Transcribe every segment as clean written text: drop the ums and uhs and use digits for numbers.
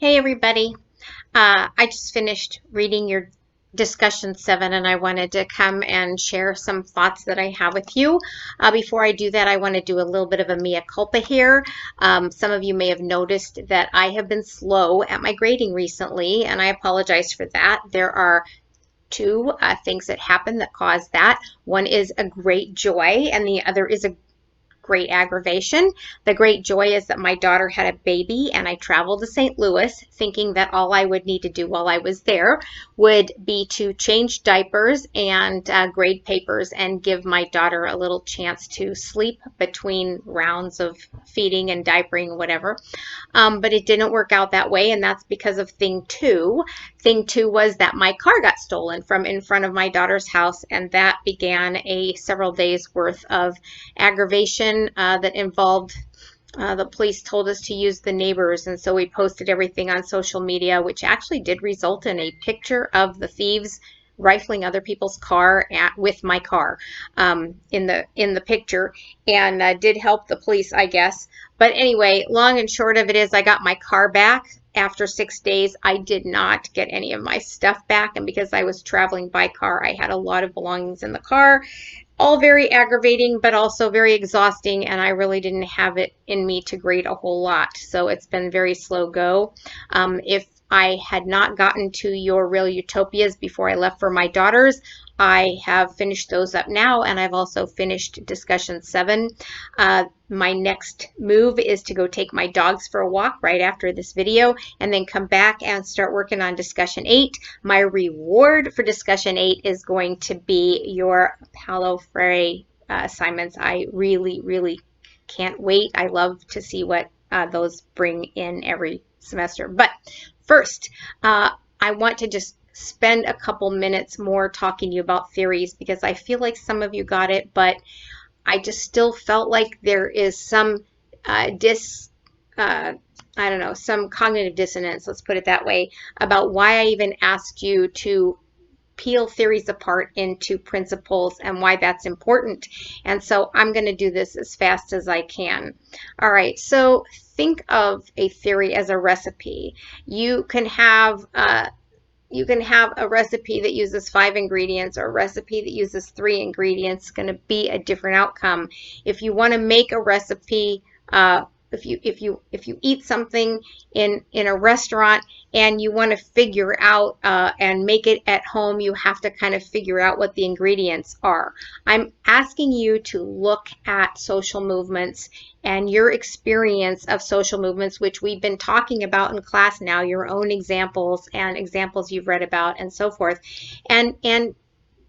Hey everybody. I just finished reading your discussion 7 and I wanted to come and share some thoughts that I have with you. Before I do that, I want to do a little bit of a mea culpa here. Some of you may have noticed that I have been slow at my grading recently, and I apologize for that. There are two things that happen that cause that. One is a great joy, and the other is a great aggravation. The great joy is that my daughter had a baby and I traveled to St. Louis thinking that all I would need to do while I was there would be to change diapers and grade papers and give my daughter a little chance to sleep between rounds of feeding and diapering, whatever. But it didn't work out that way, and that's because of thing two. Thing two was that my car got stolen from in front of my daughter's house, and that began a several days worth of aggravation that involved the police told us to use the neighbors, and so we posted everything on social media, which actually did result in a picture of the thieves rifling other people's car with my car in the picture, and did help the police, I guess. But anyway, long and short of it is I got my car back. After 6 days, I did not get any of my stuff back, and because I was traveling by car, I had a lot of belongings in the car, all very aggravating, but also very exhausting, and I really didn't have it in me to grade a whole lot. So it's been very slow go. If I had not gotten to your real utopias before I left for my daughters, I have finished those up now, and I've also finished discussion 7. My next move is to go take my dogs for a walk right after this video and then come back and start working on discussion 8. My reward for discussion 8 is going to be your Paulo Freire assignments. I really, really can't wait. I love to see what those bring in every semester. But first, I want to just spend a couple minutes more talking to you about theories, because I feel like some of you got it, but I just still felt like there is some I don't know, some cognitive dissonance, let's put it that way, about why I even asked you to peel theories apart into principles and why that's important. And so I'm going to do this as fast as I can. All right, so think of a theory as a recipe. You can have a recipe that uses 5 ingredients or a recipe that uses 3 ingredients. It's going to be a different outcome. If you want to make a recipe, if you eat something in a restaurant and you want to figure out and make it at home, you have to kind of figure out what the ingredients are. I'm asking you to look at social movements and your experience of social movements, which we've been talking about in class now, your own examples and examples you've read about and so forth, and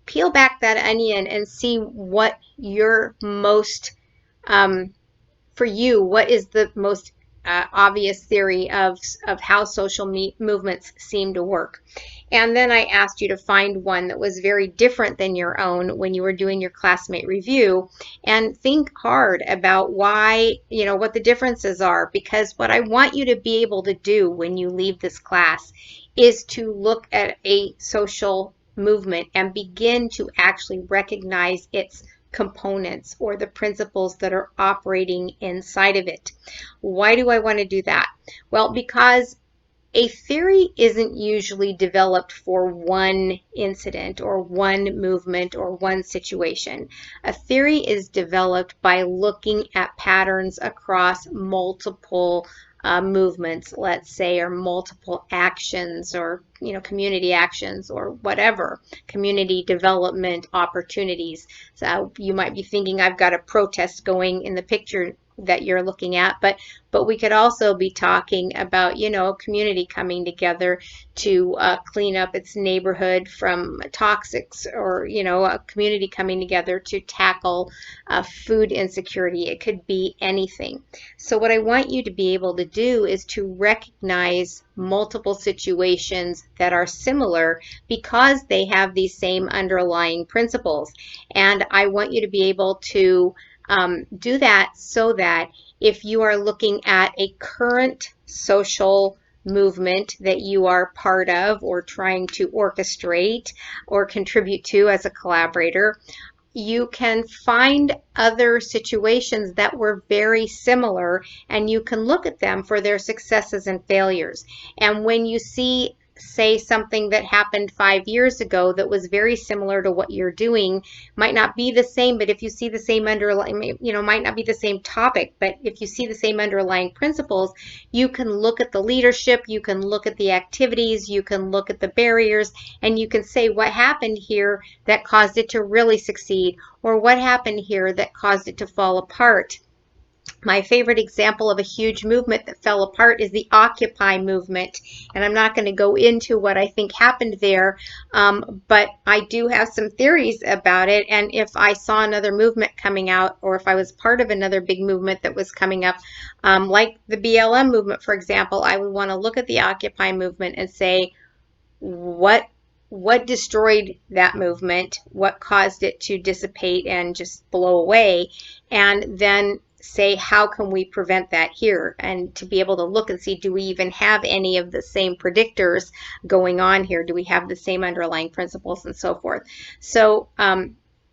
peel back that onion and see what your most for you, what is the most obvious theory of how social movements seem to work. And then I asked you to find one that was very different than your own when you were doing your classmate review, and think hard about why, what the differences are, because what I want you to be able to do when you leave this class is to look at a social movement and begin to actually recognize its components or the principles that are operating inside of it. Why do I want to do that? Well, because a theory isn't usually developed for one incident or one movement or one situation. A theory is developed by looking at patterns across multiple movements, let's say, or multiple actions, or community actions, or whatever, community development opportunities. So you might be thinking I've got a protest going in the picture that you're looking at, but we could also be talking about a community coming together to clean up its neighborhood from toxics, or a community coming together to tackle food insecurity. It could be anything. So what I want you to be able to do is to recognize multiple situations that are similar because they have these same underlying principles, and I want you to be able to do that so that if you are looking at a current social movement that you are part of or trying to orchestrate or contribute to as a collaborator, you can find other situations that were very similar, and you can look at them for their successes and failures. And when you see, say, something that happened 5 years ago that was very similar to what you're doing, might not be the same, but if you see the same underlying, might not be the same topic, but if you see the same underlying principles, you can look at the leadership, you can look at the activities, you can look at the barriers, and you can say what happened here that caused it to really succeed, or what happened here that caused it to fall apart. My favorite example of a huge movement that fell apart is the Occupy movement. And I'm not going to go into what I think happened there, but I do have some theories about it. And if I saw another movement coming out, or if I was part of another big movement that was coming up, like the BLM movement, for example, I would want to look at the Occupy movement and say, what destroyed that movement, what caused it to dissipate and just blow away, and then say, how can we prevent that here? And to be able to look and see, do we even have any of the same predictors going on here? Do we have the same underlying principles and so forth? So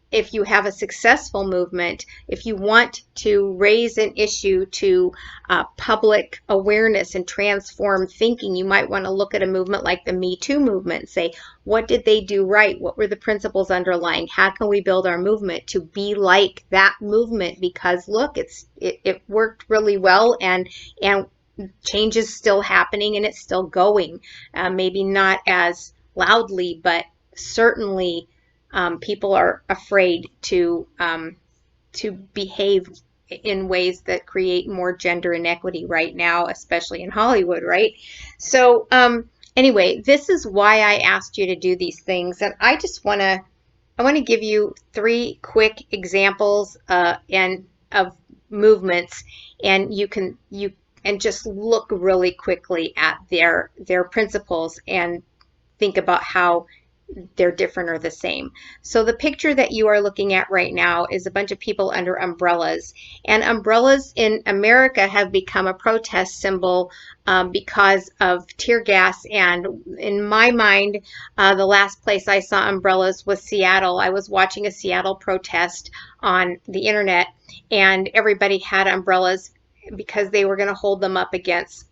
if you have a successful movement, if you want to raise an issue to public awareness and transform thinking, you might want to look at a movement like the Me Too movement and say, what did they do right? What were the principles underlying? How can we build our movement to be like that movement? Because look, it worked really well, and change is still happening and it's still going. Maybe not as loudly, but certainly people are afraid to behave in ways that create more gender inequity right now, especially in Hollywood, right? So anyway, this is why I asked you to do these things, and I want to give you 3 quick examples of movements, and you just look really quickly at their principles and think about how they're different or the same. So the picture that you are looking at right now is a bunch of people under umbrellas. And umbrellas in America have become a protest symbol because of tear gas. And in my mind, the last place I saw umbrellas was Seattle. I was watching a Seattle protest on the internet, and everybody had umbrellas because they were going to hold them up against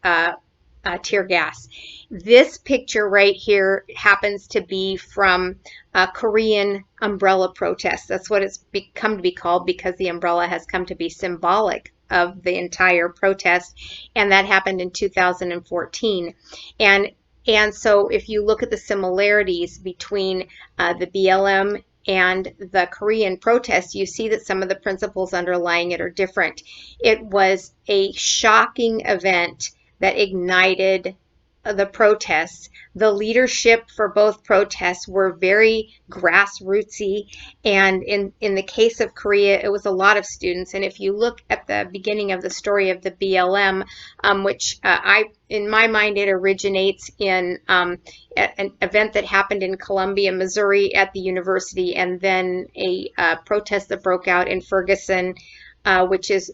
tear gas. This picture right here happens to be from a Korean umbrella protest. That's what it's come to be called, because the umbrella has come to be symbolic of the entire protest, and that happened in 2014. And so if you look at the similarities between the BLM and the Korean protest, you see that some of the principles underlying it are different. It was a shocking event that ignited the protests. The leadership for both protests were very grassrootsy, and in the case of Korea, it was a lot of students. And if you look at the beginning of the story of the BLM, which in my mind, it originates in an event that happened in Columbia, Missouri at the university, and then a protest that broke out in Ferguson, which is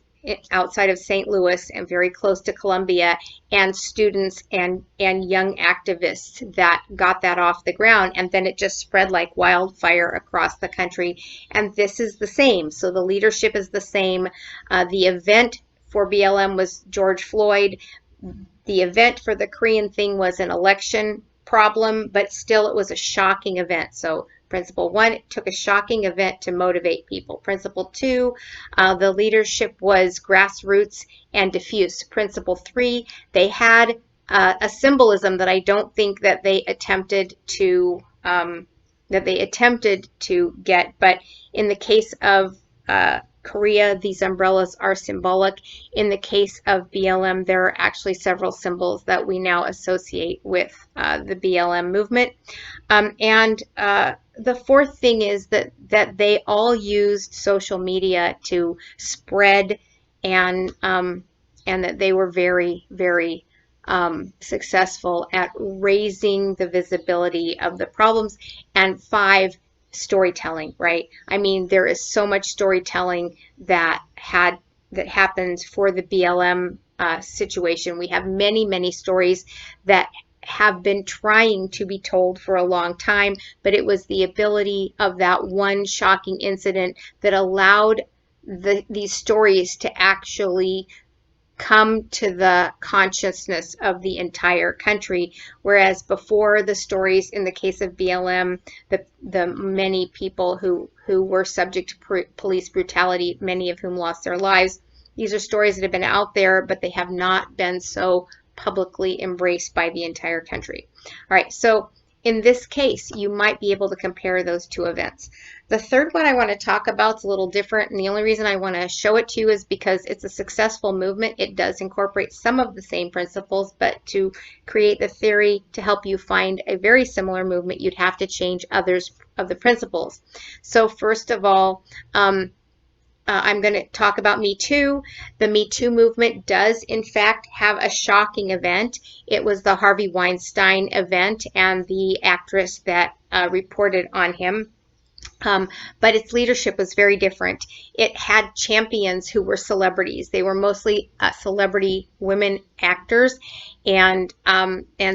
outside of St. Louis and very close to Columbia, and students and young activists that got that off the ground, and then it just spread like wildfire across the country. And this is the same. So the leadership is the same. The event for BLM was George Floyd. The event for the Korean thing was an election problem, but still it was a shocking event. So Principle 1, it took a shocking event to motivate people. Principle 2, the leadership was grassroots and diffuse. Principle 3, they had a symbolism that I don't think that they attempted to get. But in the case of Korea, these umbrellas are symbolic. In the case of BLM, there are actually several symbols that we now associate with the BLM movement. And the fourth thing is that they all used social media to spread, and that they were very, very successful at raising the visibility of the problems. And 5, storytelling, right? I mean, there is so much storytelling that happened for the BLM situation. We have many, many stories that have been trying to be told for a long time, but it was the ability of that one shocking incident that allowed these stories to actually come to the consciousness of the entire country, whereas before the stories in the case of BLM, the many people who were subject to police brutality, many of whom lost their lives, these are stories that have been out there, but they have not been so publicly embraced by the entire country. All right, so in this case, you might be able to compare those two events. The third one I want to talk about is a little different, and the only reason I want to show it to you is because it's a successful movement. It does incorporate some of the same principles, but to create the theory to help you find a very similar movement, you'd have to change others of the principles. So first of all, I'm going to talk about Me Too. The Me Too movement does, in fact, have a shocking event. It was the Harvey Weinstein event and the actress that reported on him. But its leadership was very different. It had champions who were celebrities. They were mostly celebrity women actors, and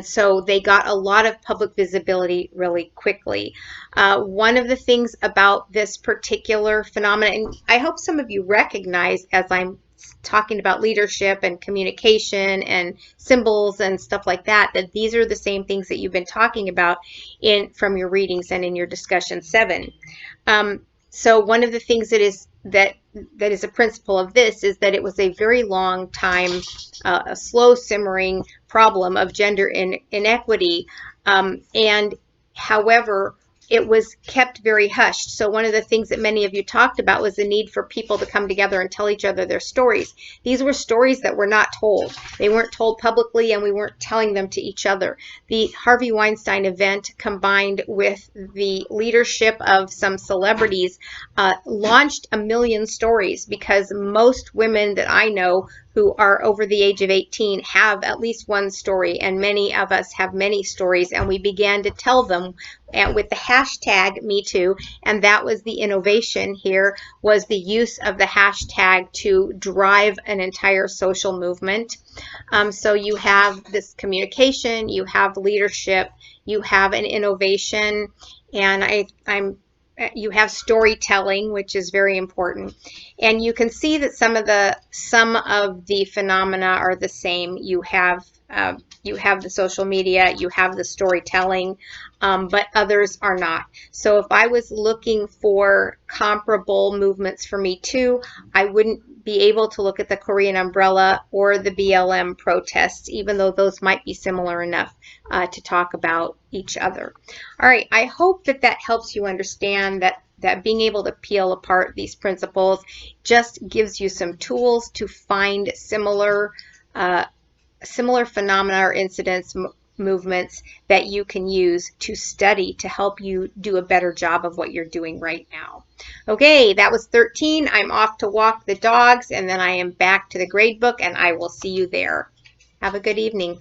so they got a lot of public visibility really quickly. One of the things about this particular phenomenon, and I hope some of you recognize as I'm talking about leadership and communication and symbols and stuff like that, that these are the same things that you've been talking about from your readings and in your discussion 7. So one of the things that is a principle of this is that it was a very long time, a slow simmering problem of gender inequity, and however, it was kept very hushed. So one of the things that many of you talked about was the need for people to come together and tell each other their stories. These were stories that were not told. They weren't told publicly, and we weren't telling them to each other. The Harvey Weinstein event, combined with the leadership of some celebrities, launched a million stories, because most women that I know who are over the age of 18 have at least one story, and many of us have many stories, and we began to tell them with the hashtag #MeToo, and that was the innovation here, was the use of the hashtag to drive an entire social movement. So you have this communication, you have leadership, you have an innovation, and you have storytelling, which is very important. And you can see that some of the phenomena are the same. You have the social media, you have the storytelling, but others are not. So if I was looking for comparable movements for Me Too, I wouldn't be able to look at the Korean umbrella or the BLM protests, even though those might be similar enough to talk about each other. All right, I hope that helps you understand that being able to peel apart these principles just gives you some tools to find similar phenomena or incidents, movements that you can use to study to help you do a better job of what you're doing right now. Okay, that was 13. I'm off to walk the dogs, and then I am back to the grade book, and I will see you there. Have a good evening.